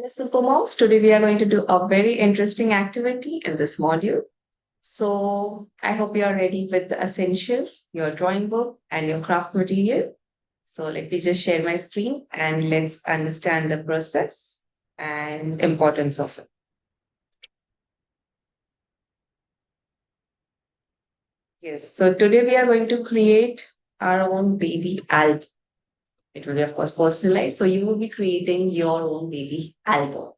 Supermoms, today we are going to do a very interesting activity in this module. So I hope you are ready with the essentials, your drawing book and your craft material. So let me just share my screen and let's understand the process and importance of it. Yes, so today we are going to create our own baby album. It will be, of course, personalized. So you will be creating your own baby album.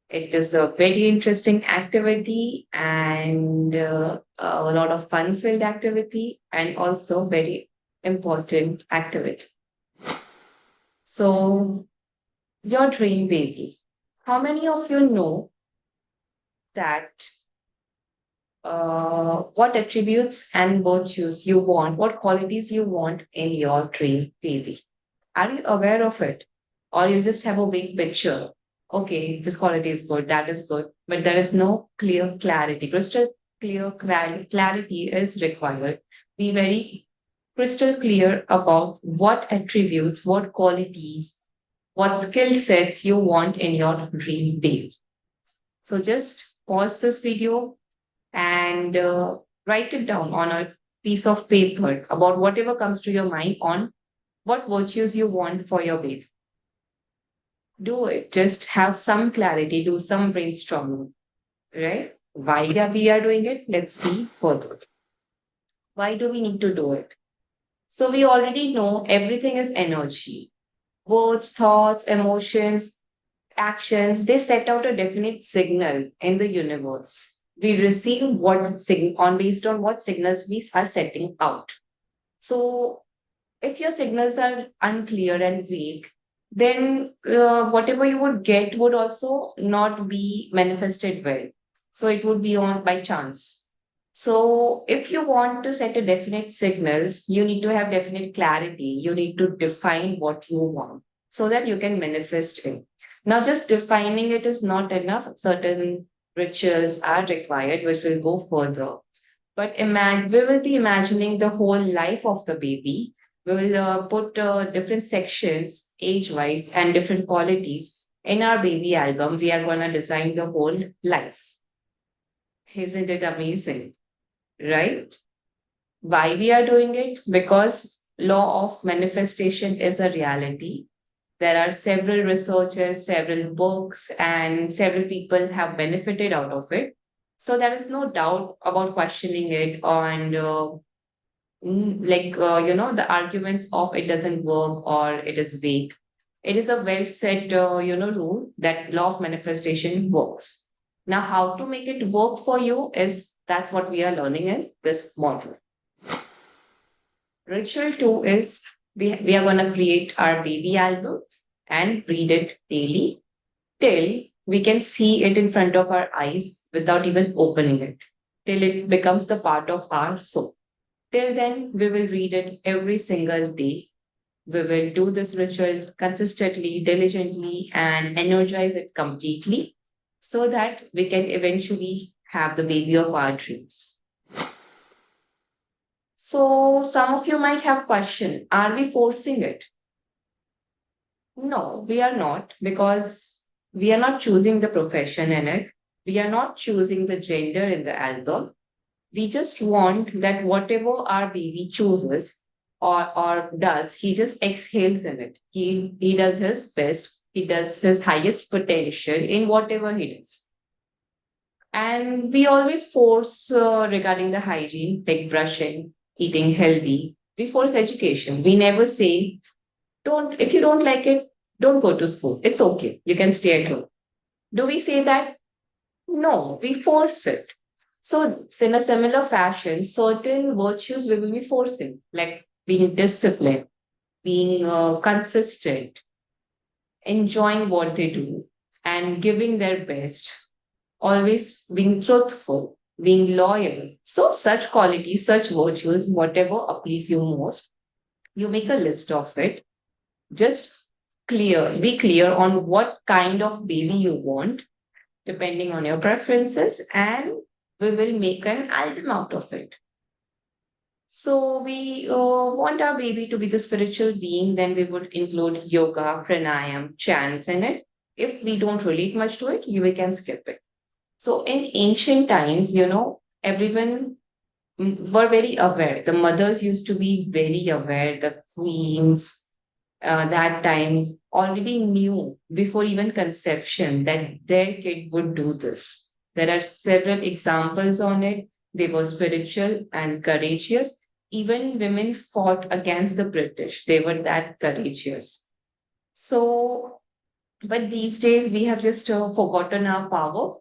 It is a very interesting activity and a lot of fun-filled activity and also very important activity. So, your dream baby. How many of you know that what attributes and virtues you want, what qualities you want in your dream baby? Are you aware of it? Or you just have a big picture? Okay, this quality is good, that is good, but there is no clear clarity. Crystal clear clarity is required. Be very crystal clear about what attributes, what qualities, what skill sets you want in your dream baby. So just pause this video and write it down on a piece of paper about whatever comes to your mind on what virtues you want for your baby. Do it. Just have some clarity, do some brainstorming, right? Why we are doing it? Let's see further. Why do we need to do it? So we already know everything is energy. Words, thoughts, emotions, actions, they set out a definite signal in the universe. We receive on based on what signals we are setting out. So if your signals are unclear and vague, then whatever you would get would also not be manifested well. So it would be on by chance. So if you want to set a definite signals, you need to have definite clarity. You need to define what you want so that you can manifest it. Now, just defining it is not enough. Certain rituals are required, which will go further. But we will be imagining the whole life of the baby. We will put different sections, age wise, and different qualities in our baby album. We are going to design the whole life. Isn't it amazing? Right? Why we are doing it? Because law of manifestation is a reality. There are several researchers, several books, and several people have benefited out of it. So there is no doubt about questioning it and the arguments of it doesn't work or it is weak. It is a well set rule that law of manifestation works. Now how to make it work for you is that's what we are learning in this module. Ritual 2 is we are going to create our baby album and read it daily till we can see it in front of our eyes without even opening it, till it becomes the part of our soul. Till then, we will read it every single day. We will do this ritual consistently, diligently, and energize it completely so that we can eventually have the baby of our dreams. So, some of you might have question, are we forcing it? No, we are not because we are not choosing the profession in it. We are not choosing the gender in the album. We just want that whatever our baby chooses or does, he just exhales in it. He does his best. He does his highest potential in whatever he does. And we always force regarding the hygiene, like brushing, eating healthy. We force education. We never say, don't, if you don't like it, don't go to school. It's okay. You can stay at home. Do we say that? No, we force it. So, in a similar fashion, certain virtues we will be forcing, like being disciplined, being consistent, enjoying what they do, and giving their best, always being truthful, being loyal. So, such qualities, such virtues, whatever appeals you most, you make a list of it. Just be clear on what kind of baby you want depending on your preferences, and we will make an album out of it. So we want our baby to be the spiritual being, then we would include yoga, pranayam, chants in it. if we don't relate much to it, we can skip it. So in ancient times, everyone were very aware. The mothers used to be very aware. The queens that time already knew before even conception that their kid would do this. There are several examples on it. They were spiritual and courageous. Even women fought against the British. They were that courageous. So, but these days we have just forgotten our power.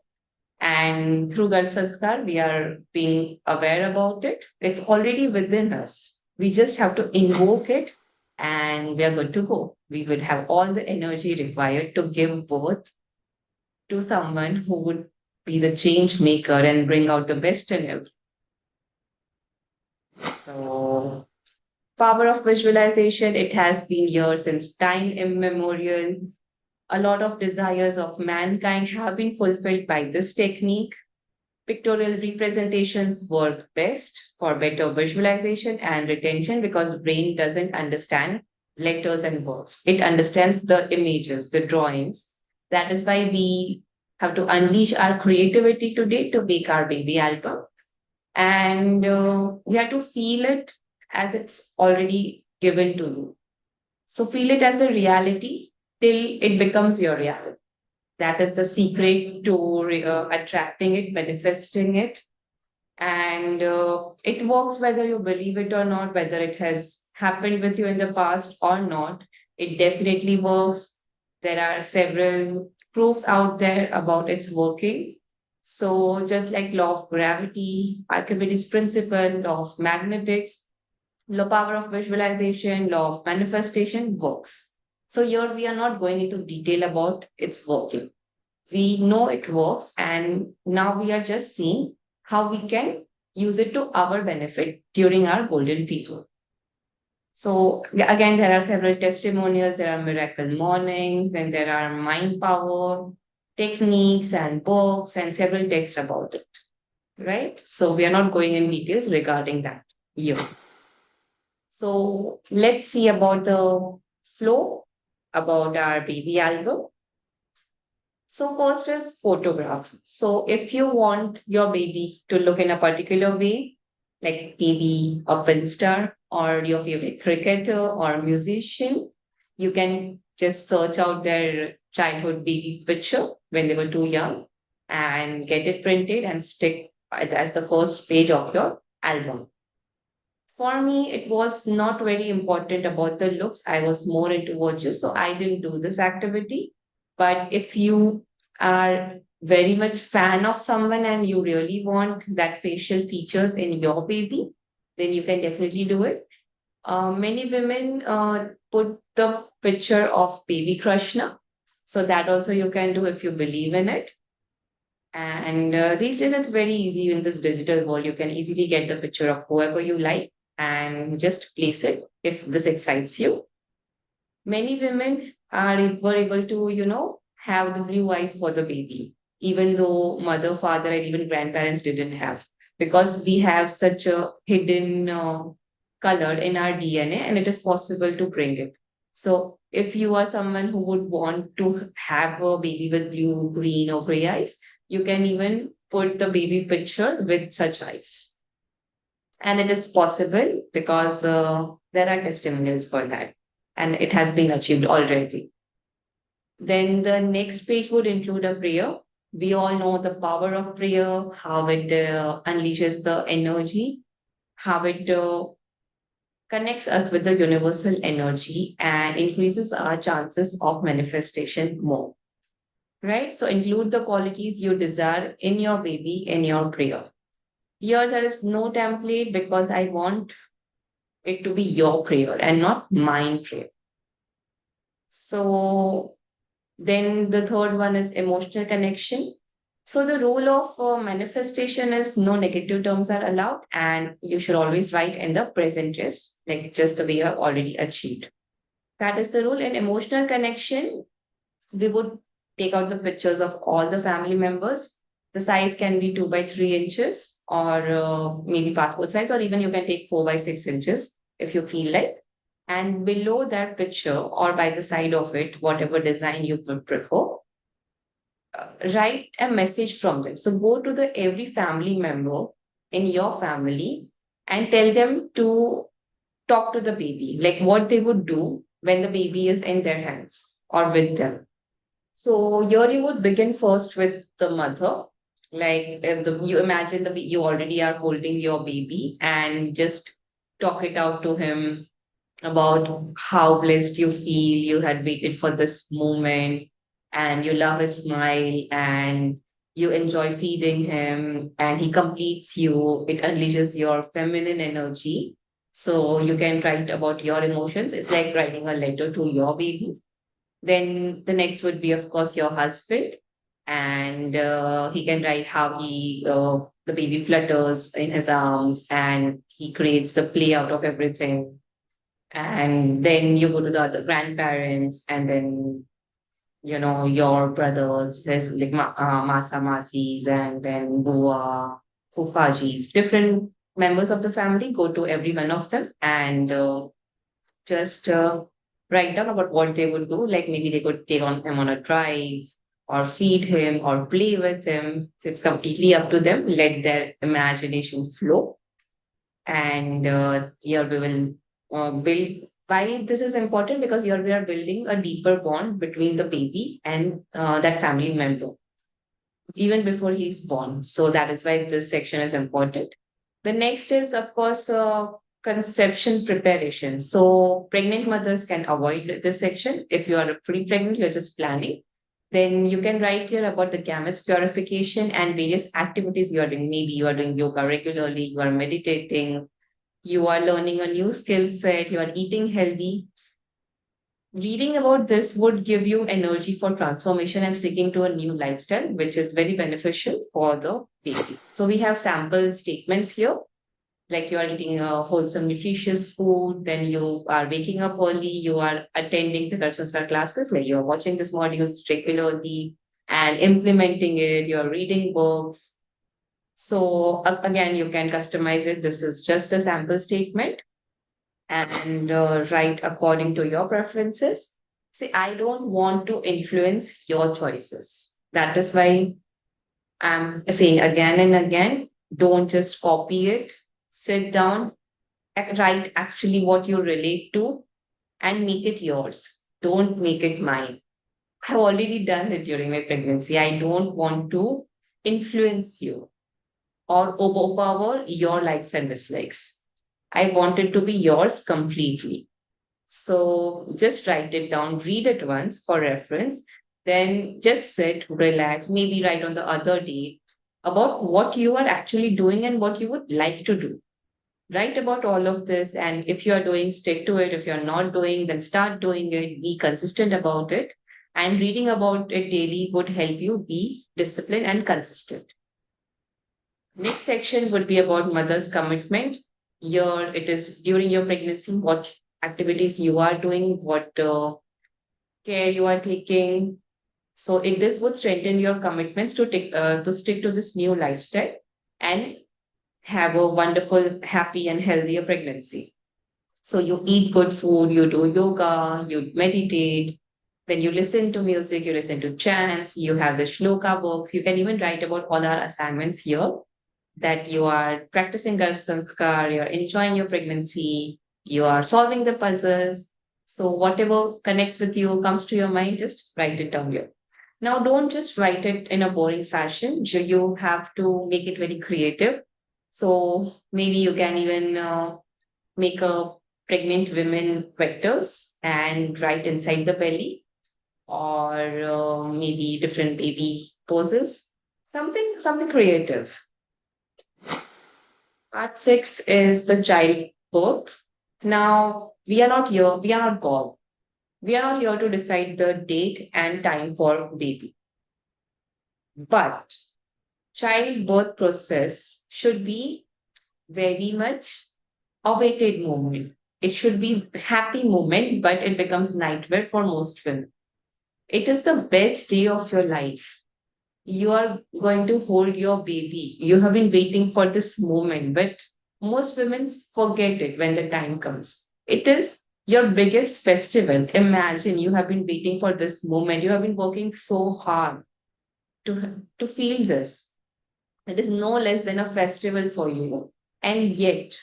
And through Garbh Sanskar, we are being aware about it. It's already within us. We just have to invoke it and we are good to go. We would have all the energy required to give birth to someone who would be the change maker and bring out the best in him. So, power of visualization, it has been here since time immemorial. A lot of desires of mankind have been fulfilled by this technique. Pictorial representations work best for better visualization and retention because brain doesn't understand letters and words. It understands the images, the drawings. That is why we have to unleash our creativity today to make our baby album. And we have to feel it as it's already given to you. So feel it as a reality till it becomes your reality. That is the secret to attracting it, manifesting it. And it works whether you believe it or not, whether it has happened with you in the past or not. It definitely works. There are several proofs out there about its working. So, just like law of gravity, Archimedes' principle, law of magnetics, law power of visualization, law of manifestation works. So, here we are not going into detail about its working. We know it works, and now we are just seeing how we can use it to our benefit during our golden period. So again, there are several testimonials, there are miracle mornings, then there are mind power techniques and books and several texts about it, right? So we are not going in details regarding that here. So let's see about the flow about our baby album. So first is photograph. So if you want your baby to look in a particular way, like maybe a film star or your favorite cricketer or musician, you can just search out their childhood baby picture when they were too young and get it printed and stick it as the first page of your album. For me, it was not very important about the looks. I was more into watches, so I didn't do this activity. But if you are very much fan of someone and you really want that facial features in your baby, then you can definitely do it. Many women put the picture of baby Krishna, so that also you can do if you believe in it. And these days, it's very easy in this digital world. You can easily get the picture of whoever you like and just place it if this excites you. Many women were able to, have the blue eyes for the baby, even though mother, father, and even grandparents didn't have, because we have such a hidden color in our DNA, and it is possible to bring it. So, if you are someone who would want to have a baby with blue, green, or gray eyes, you can even put the baby picture with such eyes. And it is possible because there are testimonials for that. And it has been achieved already. Then the next page would include a prayer. We all know the power of prayer, how it unleashes the energy, how it connects us with the universal energy and increases our chances of manifestation more. Right? So include the qualities you desire in your baby in your prayer. Here, there is no template because I want it to be your prayer and not mine prayer. So then the third one is emotional connection. So the rule of manifestation is no negative terms are allowed, and you should always write in the present tense, like just the way you have already achieved. That is the rule. In emotional connection, we would take out the pictures of all the family members. The size can be 2 by 3 inches, or maybe passport size, or even you can take 4 by 6 inches if you feel like. And below that picture or by the side of it, whatever design you would prefer, write a message from them. So go to the every family member in your family and tell them to talk to the baby, like what they would do when the baby is in their hands or with them. So here you would begin first with the mother. Like if you imagine you already are holding your baby and just talk it out to him about how blessed you feel you had waited for this moment, and you love his smile, and you enjoy feeding him, and he completes you. It unleashes your feminine energy. So you can write about your emotions. It's like writing a letter to your baby. Then the next would be, of course, your husband, and he can write how the baby flutters in his arms, and he creates the play out of everything. And then you go to the other grandparents, and then your brothers, there's like masa masis, and then bua, fufajis, different members of the family. Go to every one of them and just write down about what they would do. Like maybe they could take on him on a drive, or feed him, or play with him. So it's completely up to them. Let their imagination flow. And here we will build. Why this is important? Because here we are building a deeper bond between the baby and that family member even before he's born. So that is why this section is important. The next is, of course, conception preparation. So pregnant mothers can avoid this section. If you are pre-pregnant, you're just planning. Then you can write here about the gametes purification and various activities you are doing. Maybe you are doing yoga regularly, you are meditating, you are learning a new skill set, you are eating healthy. Reading about this would give you energy for transformation and sticking to a new lifestyle, which is very beneficial for the baby. So we have sample statements here, like you are eating a wholesome, nutritious food, then you are waking up early, you are attending the Garbh Sanskar classes, like you are watching these modules regularly and implementing it, you're reading books. So again, you can customize it. This is just a sample statement, and write according to your preferences. See, I don't want to influence your choices. That is why I'm saying again and again, don't just copy it. Sit down, write actually what you relate to, and make it yours. Don't make it mine. I've already done it during my pregnancy. I don't want to influence you or overpower your likes and dislikes. I want it to be yours completely. So just write it down, read it once for reference, then just sit, relax, maybe write on the other day about what you are actually doing and what you would like to do. Write about all of this. And if you are doing, stick to it. If you're not doing, then start doing it. Be consistent about it. And reading about it daily would help you be disciplined and consistent. Next section would be about mother's commitment. Here it is during your pregnancy, what activities you are doing, what care you are taking. So this would strengthen your commitments to stick to this new lifestyle and have a wonderful, happy, and healthier pregnancy. So you eat good food, you do yoga, you meditate, then you listen to music, you listen to chants, you have the shloka books. You can even write about all our assignments here, that you are practicing Garbh Sanskar, you're enjoying your pregnancy, you are solving the puzzles. So whatever connects with you, comes to your mind, just write it down here. Now, don't just write it in a boring fashion. You have to make it very creative. So maybe you can even make a pregnant women vectors and write inside the belly, or maybe different baby poses. Something creative. Part six is the childbirth. Now, we are not God. We are not here to decide the date and time for baby. But childbirth process should be very much awaited moment. It should be happy moment, but it becomes nightmare for most women. It is the best day of your life. You are going to hold your baby. You have been waiting for this moment, but most women forget it when the time comes. It is your biggest festival. Imagine you have been waiting for this moment. You have been working so hard. to feel this. It is no less than a festival for you. And yet,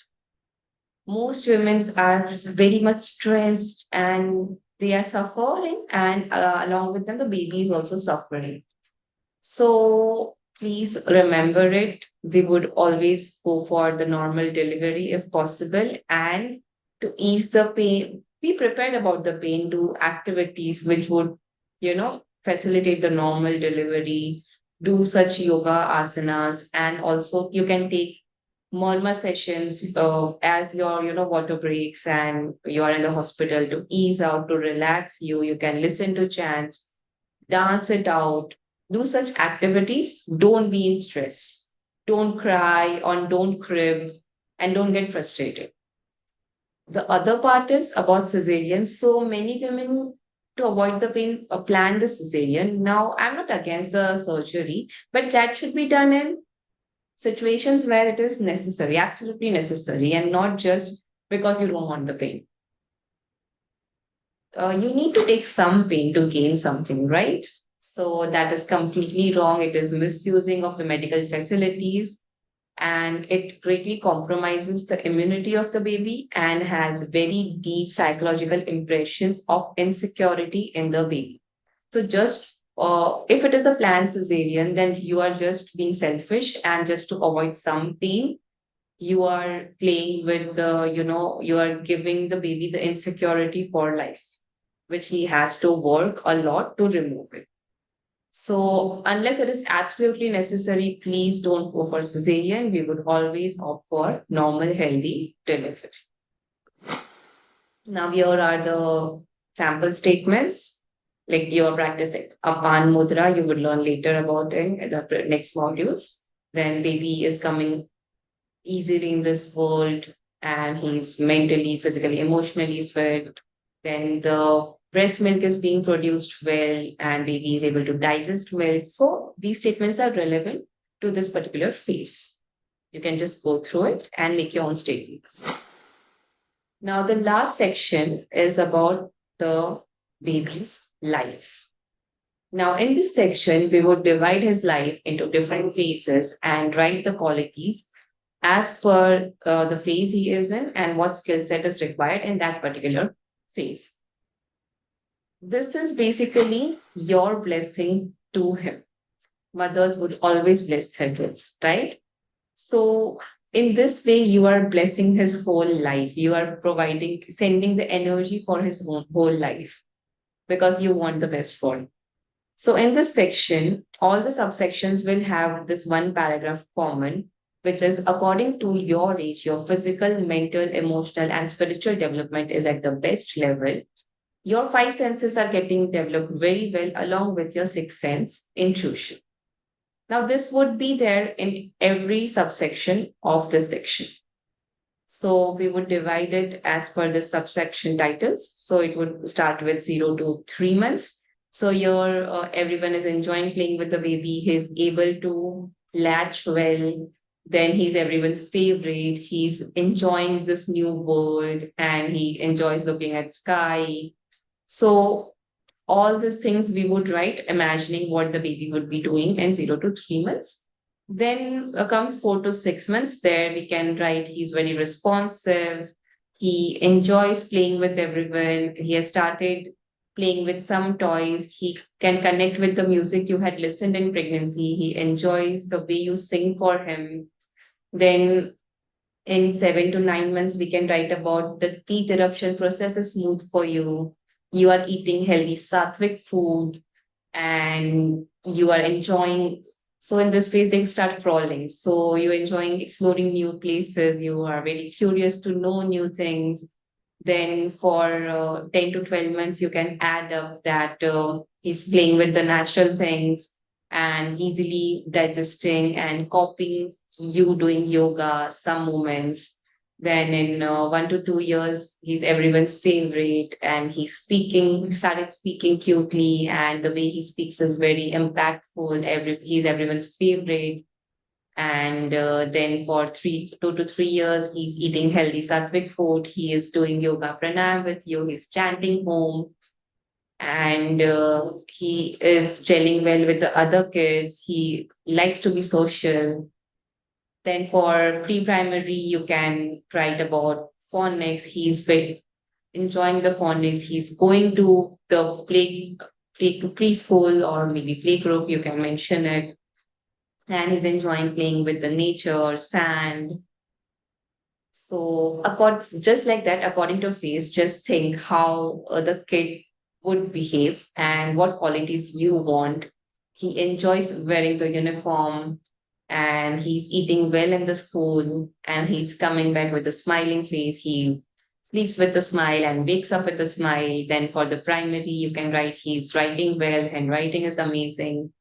most women are very much stressed and they are suffering, and along with them, the baby is also suffering. So please remember it. We would always go for the normal delivery if possible. And to ease the pain, be prepared about the pain, do activities which would, facilitate the normal delivery, do such yoga asanas, and also you can take murmur sessions as your water breaks and you are in the hospital, to ease out, to relax you. You can listen to chants, dance it out, do such activities. Don't be in stress, don't cry, or don't crib, and don't get frustrated. The other part is about cesarean. So many women, to avoid the pain, plan the cesarean. Now, I'm not against the surgery, but that should be done in situations where it is necessary, absolutely necessary, and not just because you don't want the pain. You need to take some pain to gain something, right? So that is completely wrong. It is misusing of the medical facilities, and it greatly compromises the immunity of the baby and has very deep psychological impressions of insecurity in the baby. So just if it is a planned cesarean, then you are just being selfish, and just to avoid some pain, you are playing with you are giving the baby the insecurity for life, which he has to work a lot to remove it. So unless it is absolutely necessary, please don't go for cesarean. We would always opt for normal, healthy delivery. Now here are the sample statements. Like you're practicing Apan Mudra, you would learn later about it in the next modules. Then baby is coming easily in this world, and he's mentally, physically, emotionally fit. Then the breast milk is being produced well and baby is able to digest well. So these statements are relevant to this particular phase. You can just go through it and make your own statements. Now, the last section is about the baby's life. Now, in this section, we would divide his life into different phases and write the qualities as per the phase he is in and what skill set is required in that particular phase. This is basically your blessing to him. Mothers would always bless their kids, right? So, in this way, you are blessing his whole life. You are providing, sending the energy for his whole life because you want the best for him. So, in this section, all the subsections will have this one paragraph common, which is according to your age, your physical, mental, emotional, and spiritual development is at the best level. Your five senses are getting developed very well, along with your sixth sense, intuition. Now, this would be there in every subsection of this section. So, we would divide it as per the subsection titles. So, it would start with 0 to 3 months. So, your everyone is enjoying playing with the baby. He's able to latch well. Then he's everyone's favorite. He's enjoying this new world and he enjoys looking at sky. So all these things we would write, imagining what the baby would be doing in 0 to 3 months. Then comes 4 to 6 months. There we can write he's very responsive. He enjoys playing with everyone. He has started playing with some toys. He can connect with the music you had listened in pregnancy. He enjoys the way you sing for him. Then in 7 to 9 months, we can write about the teeth eruption process is smooth for you. You are eating healthy sattvic food and you are enjoying. So in this phase, they start crawling. So you're enjoying exploring new places. You are very curious to know new things. Then for 10 to 12 months, you can add up that he's playing with the natural things and easily digesting and copying you doing yoga, some moments. Then in 1 to 2 years, he's everyone's favorite and started speaking cutely, and the way he speaks is very impactful. He's everyone's favorite. And then for 2 to 3 years, he's eating healthy sattvic food. He is doing yoga pranayam with you. He's chanting home. and he is gelling well with the other kids. He likes to be social. Then for pre-primary, you can write about phonics. He's very enjoying the phonics. He's going to the preschool or maybe playgroup. You can mention it, and he's enjoying playing with the nature, sand. So, just like that, according to face, just think how the kid would behave and what qualities you want. He enjoys wearing the uniform and he's eating well in the school and he's coming back with a smiling face. He sleeps with a smile and wakes up with a smile. Then for the primary, you can write he's writing well, handwriting is amazing,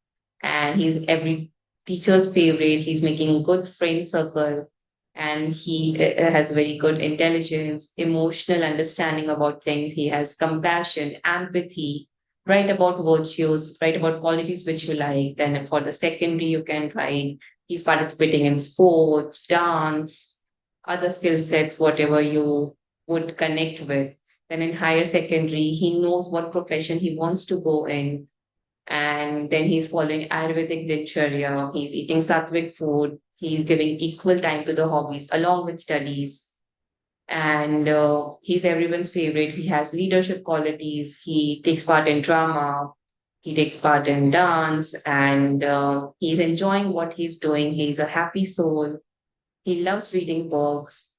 and he's every teacher's favorite. He's making good friend circle, and he has very good intelligence, emotional understanding about things. He has compassion, empathy. Write about virtues, write about qualities which you like. Then for the secondary, you can write he's participating in sports, dance, other skill sets, whatever you would connect with. Then in higher secondary, he knows what profession he wants to go in, and then he's following Ayurvedic dincharya. He's eating sattvic food. He's giving equal time to the hobbies along with studies. And he's everyone's favorite. He has leadership qualities. He takes part in drama. He takes part in dance, and he's enjoying what he's doing. He's a happy soul. He loves reading books.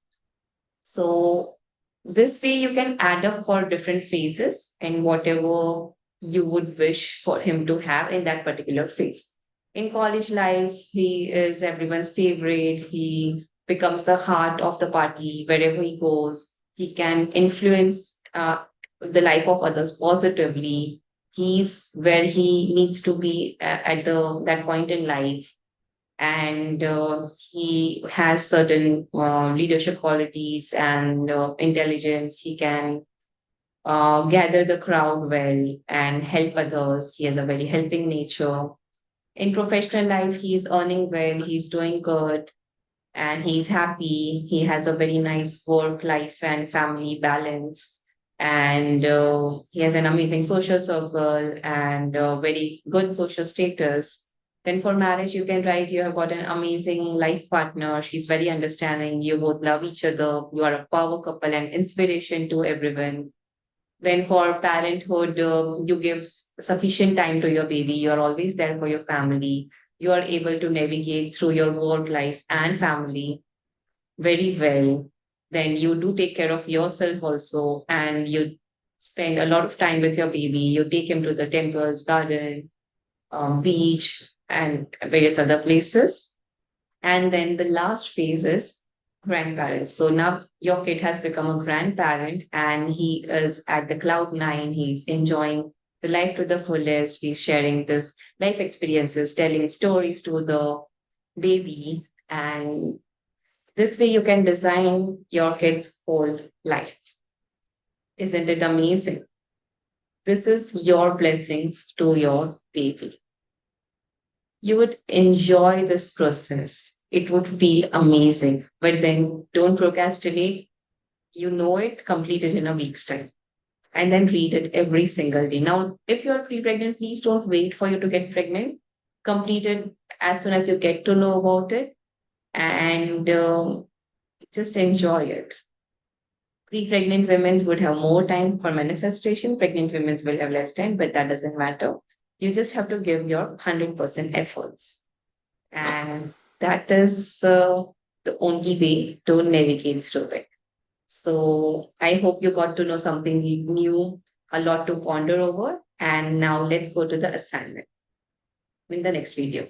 So this way you can add up for different phases and whatever you would wish for him to have in that particular phase. In college life, he is everyone's favorite. He becomes the heart of the party wherever he goes. He can influence the life of others positively. He's where he needs to be at the that point in life, and he has certain leadership qualities and intelligence. He can gather the crowd well and help others. He has a very helping nature. In professional life, he's earning well, he's doing good, and he's happy. He has a very nice work life and family balance. And he has an amazing social circle and very good social status. Then for marriage, you can write you have got an amazing life partner. She's very understanding. You both love each other. You are a power couple and inspiration to everyone. Then for parenthood, you give sufficient time to your baby. You're always there for your family. You are able to navigate through your work life and family very well. Then you do take care of yourself also, and you spend a lot of time with your baby. You take him to the temples, garden, beach, and various other places. And then the last phase is grandparents. So now your kid has become a grandparent and he is at the cloud nine. He's enjoying the life to the fullest. He's sharing this life experiences, telling stories to the baby. And this way you can design your kid's whole life. Isn't it amazing? This is your blessings to your baby. You would enjoy this process. It would feel amazing. But then don't procrastinate. You know it, complete it in a week's time. And then read it every single day. Now, if you're pre pregnant, please don't wait for you to get pregnant. Complete it as soon as you get to know about it and just enjoy it. Pre pregnant women would have more time for manifestation. Pregnant women will have less time, but that doesn't matter. You just have to give your 100% efforts. And that is the only way to navigate through it. So I hope you got to know something new, a lot to ponder over. And now let's go to the assignment in the next video.